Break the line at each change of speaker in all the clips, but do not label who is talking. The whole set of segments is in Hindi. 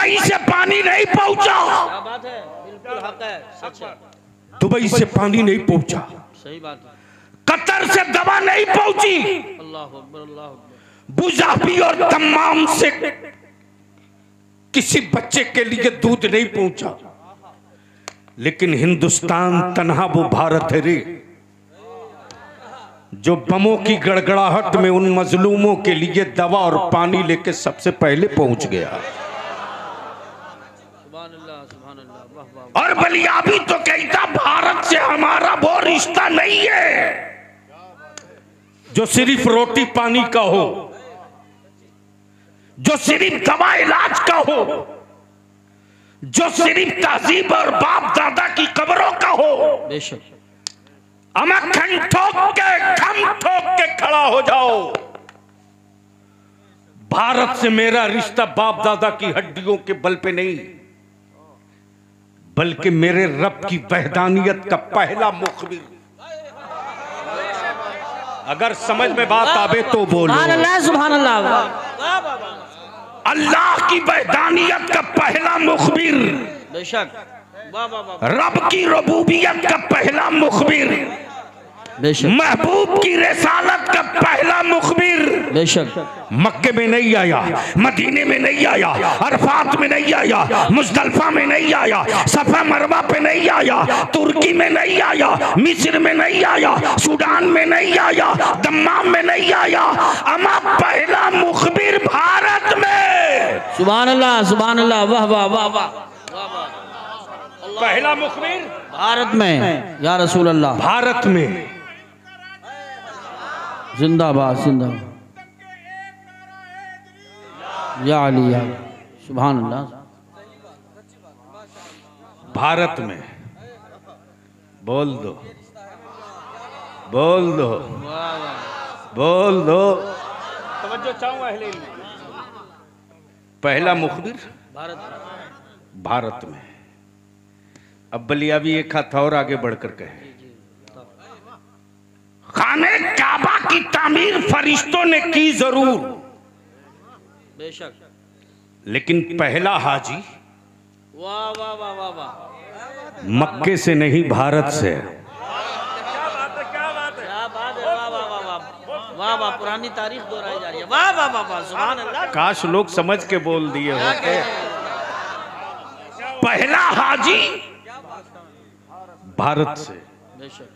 दुबई से पानी नहीं पहुंचा।
क्या बात है, बिल्कुल हक है, सच है।
दुबई से पानी नहीं पहुंचा,
सही बात है।
कतर से दवा नहीं पहुंची,
अल्लाह अकबर, अल्लाह अकबर।
बुजाबी और तमाम से किसी बच्चे के लिए दूध नहीं पहुंचा, लेकिन हिंदुस्तान तन्हा वो भारत है रे, जो बमों की गड़गड़ाहट में उन मजलूमों के लिए दवा और पानी लेके सबसे पहले पहुंच गया।
सुभान अल्लाह, सुभान अल्लाह, वाह वाह।
और बलियाबी तो कहता भारत से हमारा वो रिश्ता नहीं है जो सिर्फ रोटी पानी का हो, जो सिर्फ दवा इलाज का हो, जो सिर्फ तहजीब और बाप दादा की कब्रों का हो।
बेशक।
अमक्खन ठोक के, खम ठोक के खड़ा हो जाओ, भारत से मेरा रिश्ता बाप दादा की हड्डियों के बल पे नहीं, बल्कि मेरे रब की वहदानियत का पहला मुखबिर। अगर समझ में बात आवे तो बोलो
सुभान अल्लाह, सुभान अल्लाह।
अल्लाह की वहदानियत का पहला मुखबिर,
बेशक। वाह वाह वाह।
रब की रबूबियत का पहला मुखबिर,
बेशक,
महबूब की रिसालत का पहला मुखबिर।
बेशक।
मक्के में नहीं आया, मदीने में नहीं आया, अरफात में नहीं आया, मुजदलफा में नहीं आया, सफा मरवा पे नहीं आया, तुर्की में नहीं आया, मिस्र में नहीं आया, सूडान में नहीं आया, दम्माम में नहीं आया, अमा पहला मुखबिर भारत में।
सुभान अल्लाह, सुभान अल्लाह, वाह वाह वाह वाह।
पहला मुखबिर
भारत में, या रसूल अल्लाह।
भारत में।
जिंदाबाद, जिंदाबाद, या अली, या सुभान अल्लाह।
भारत में बोल दो, बोल दो, बोल दो। तवज्जो चाहूं अहले इल्म। पहला मुखबिर भारत में। अब बलियाबी एक हाथ और आगे बढ़कर कहे, खाने काबा की तामीर फरिश्तों ने की जरूर,
बेशक,
लेकिन पहला हाजी
वाह वाह वाह वाह वाह।
मक्के से नहीं भारत से।
क्या बात है, वाह वाह वाह वाह वाह वाह। पुरानी तारीख दोहराई जा रही है, वाह वाह वाह वाह, सुभान अल्लाह।
काश लोग समझ के बोल दिए होते। पहला हाजी भारत से।
बेशक।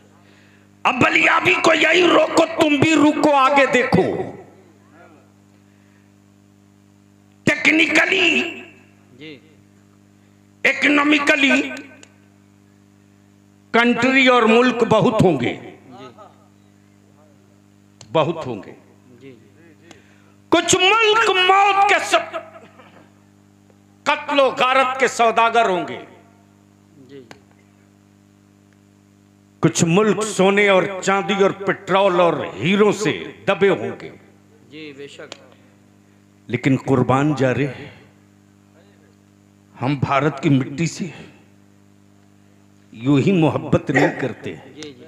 अब बलियाबी को यही रोको, तुम भी रुको, आगे देखो। टेक्निकली,
जी,
इकोनॉमिकली कंट्री और मुल्क बहुत होंगे, बहुत होंगे।
जी,
कुछ मुल्क मौत के सब कत्लो गारत के सौदागर होंगे,
जी,
कुछ मुल्क सोने और चांदी और पेट्रोल और हीरो से दबे होंगे।
जी, बेशक।
लेकिन कुर्बान जा रहे हम भारत की मिट्टी से यूं ही मोहब्बत नहीं करते,
जी, जी,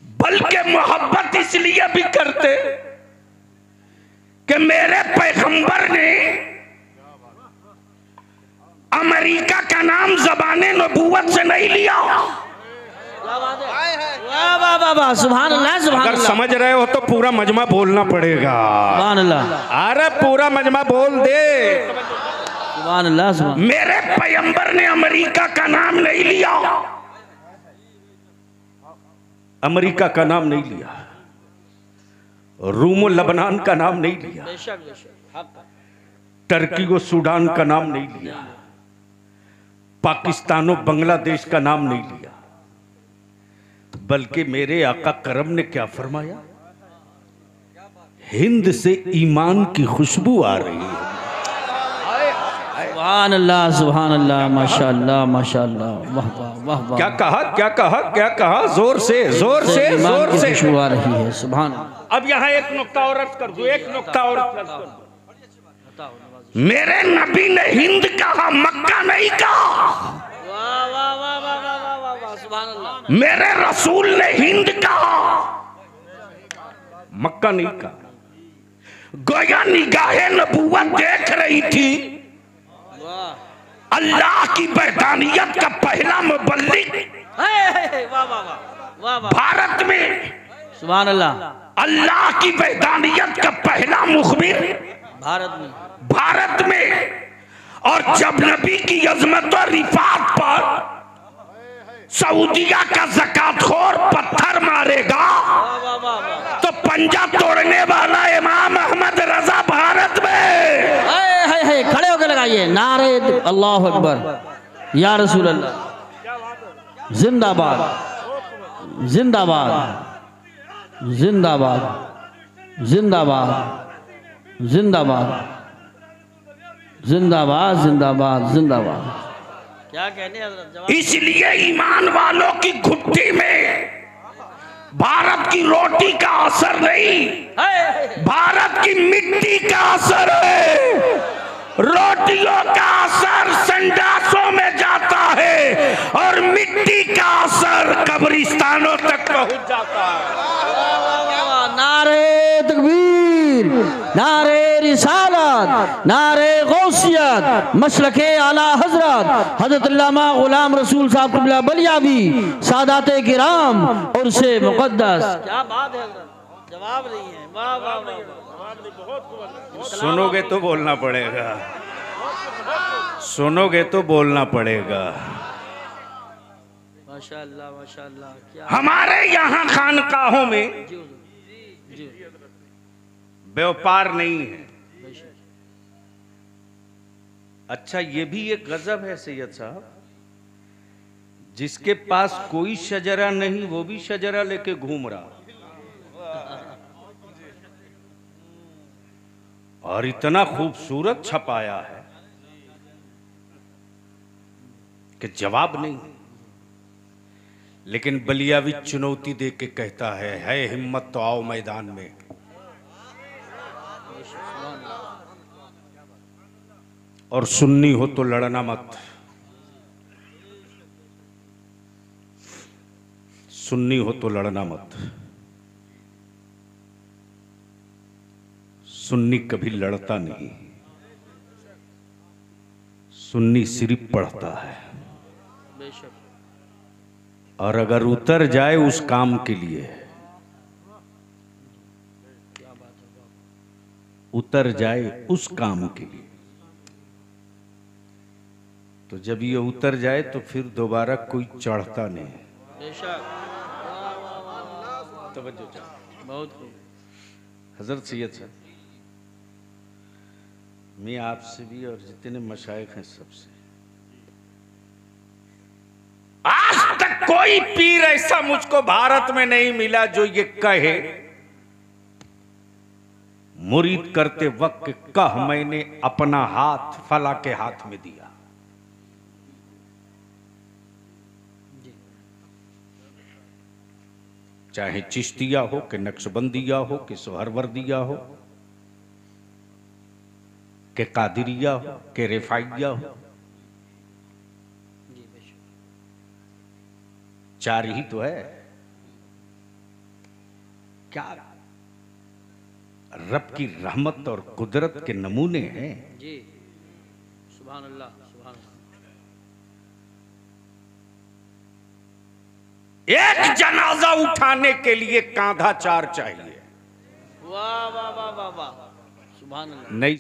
बल्कि मोहब्बत इसलिए भी करते कि मेरे पैगंबर ने अमेरिका का नाम ज़बाने नबूवत से नहीं लिया।
वाह वाह वाह वाह, सुभान अल्लाह, सुभान
अगर
अल्लाह।
समझ रहे हो तो पूरा मजमा बोलना पड़ेगा।
सुभान अल्लाह,
अरे पूरा मजमा बोल दे।
सुभान अल्लाह, सुभान।
मेरे पैगंबर ने अमेरिका का नाम नहीं लिया, अमेरिका का नाम नहीं लिया, रूम और लबनान का नाम नहीं लिया,
बेशक, बेशक, हक।
टर्की और सूडान का नाम नहीं लिया, पाकिस्तान और बांग्लादेश का नाम नहीं लिया, बल्कि मेरे आका करम ने क्या फरमाया, हिंद से ईमान की खुशबू आ रही है।
सुभान अल्लाह, सुभान अल्लाह, माशाअल्लाह, माशाअल्लाह, वाह वाह वाह वाह।
क्या कहा, क्या कहा, क्या कहा? जोर से, जोर से,
ईमान
जोर
की
से।
खुशबू आ रही है, सुभान अल्लाह।
अब यहाँ एक नुक्ता और अर्ज कर दो, एक नुक्ता और अर्ज कर दो।
बताओ।
मेरे नबी ने हिंद कहा, मक्का नहीं कहा।
वाह वाह वाह वाह वाह वाह वाह वाह, सुभान अल्लाह।
मेरे रसूल ने हिंद कहा, मक्का नहीं कहा। गोया निगाहे नबूवत देख रही थी अल्लाह की वहदानियत का पहला मुबल्लिग
वाह वाह वाह वाह वाह,
भारत में,
सुभान अल्लाह,
अल्लाह की वहदानियत का पहला मुखबिर भारत में। और जब नबी की अजमत और रिफात पर सऊदिया का ज़कातखोर पत्थर मारेगा तो पंजा तोड़ने वाला इमाम अहमद रजा भारत में।
खड़े होकर लगाइए नारे अल्लाह अकबर या रसूल अल्लाह, जिंदाबाद जिंदाबाद जिंदाबाद जिंदाबाद जिंदाबाद जिंदाबाद जिंदाबाद जिंदाबाद। क्या कहने हज़रत?
इसलिए ईमान वालों की घुट्टी में भारत की रोटी का असर नहीं, भारत की मिट्टी का असर है। रोटियों का असर संडासों में जाता है और मिट्टी का असर कब्रिस्तानों तक पहुंच जाता है।
नारे तकबीर, नारे रिसालत, नारे गौसियत, मसलके आला हजरत हजरत अल्लामा गुलाम रसूल साहब क़िबला बलियावी, सादाते किराम और से मुक़द्दस। क्या बात है, जवाब नहीं है। वाह वाह वाह,
सुनोगे तो बोलना पड़ेगा, सुनोगे तो बोलना पड़ेगा।
माशाअल्लाह माशाअल्लाह। क्या
हमारे यहाँ खानकाहों में
जी जी
व्यापार नहीं है। अच्छा, ये भी एक गजब है सैयद साहब, जिसके पास कोई शजरा नहीं वो भी शजरा लेके घूम रहा, और इतना खूबसूरत छपाया है कि जवाब नहीं। लेकिन बलियावी चुनौती दे के कहता है हिम्मत तो आओ मैदान में। और सुन्नी हो तो लड़ना मत, सुन्नी हो तो लड़ना मत। सुन्नी कभी लड़ता नहीं, सुन्नी सिर्फ पढ़ता है। और अगर उतर जाए उस काम के लिए, उतर जाए उस काम के लिए, तो जब ये उतर जाए तो फिर दोबारा कोई चढ़ता नहीं। तवज्जो चाहिए।
बहुत खूब
हजरत सैयद साहब, मैं आपसे भी और जितने मशाइख हैं सबसे,
आज तक कोई पीर ऐसा मुझको भारत में नहीं मिला जो ये कहे
मुरीद करते वक्त कह मैंने अपना हाथ फला के हाथ में दिया। चाहे चिश्तिया हो कि नक्शबंदिया हो कि सोहरवर्दिया हो कि कादिरिया हो कि रिफाइया हो, चार ही तो है। क्या रब की रहमत और कुदरत के नमूने हैं
जी। सुभान अल्लाह सुभान अल्लाह।
एक जनाजा उठाने के लिए कांधा चार चाहिए।
वाह वाह वाह वाह वाह, सुभान अल्लाह।
नहीं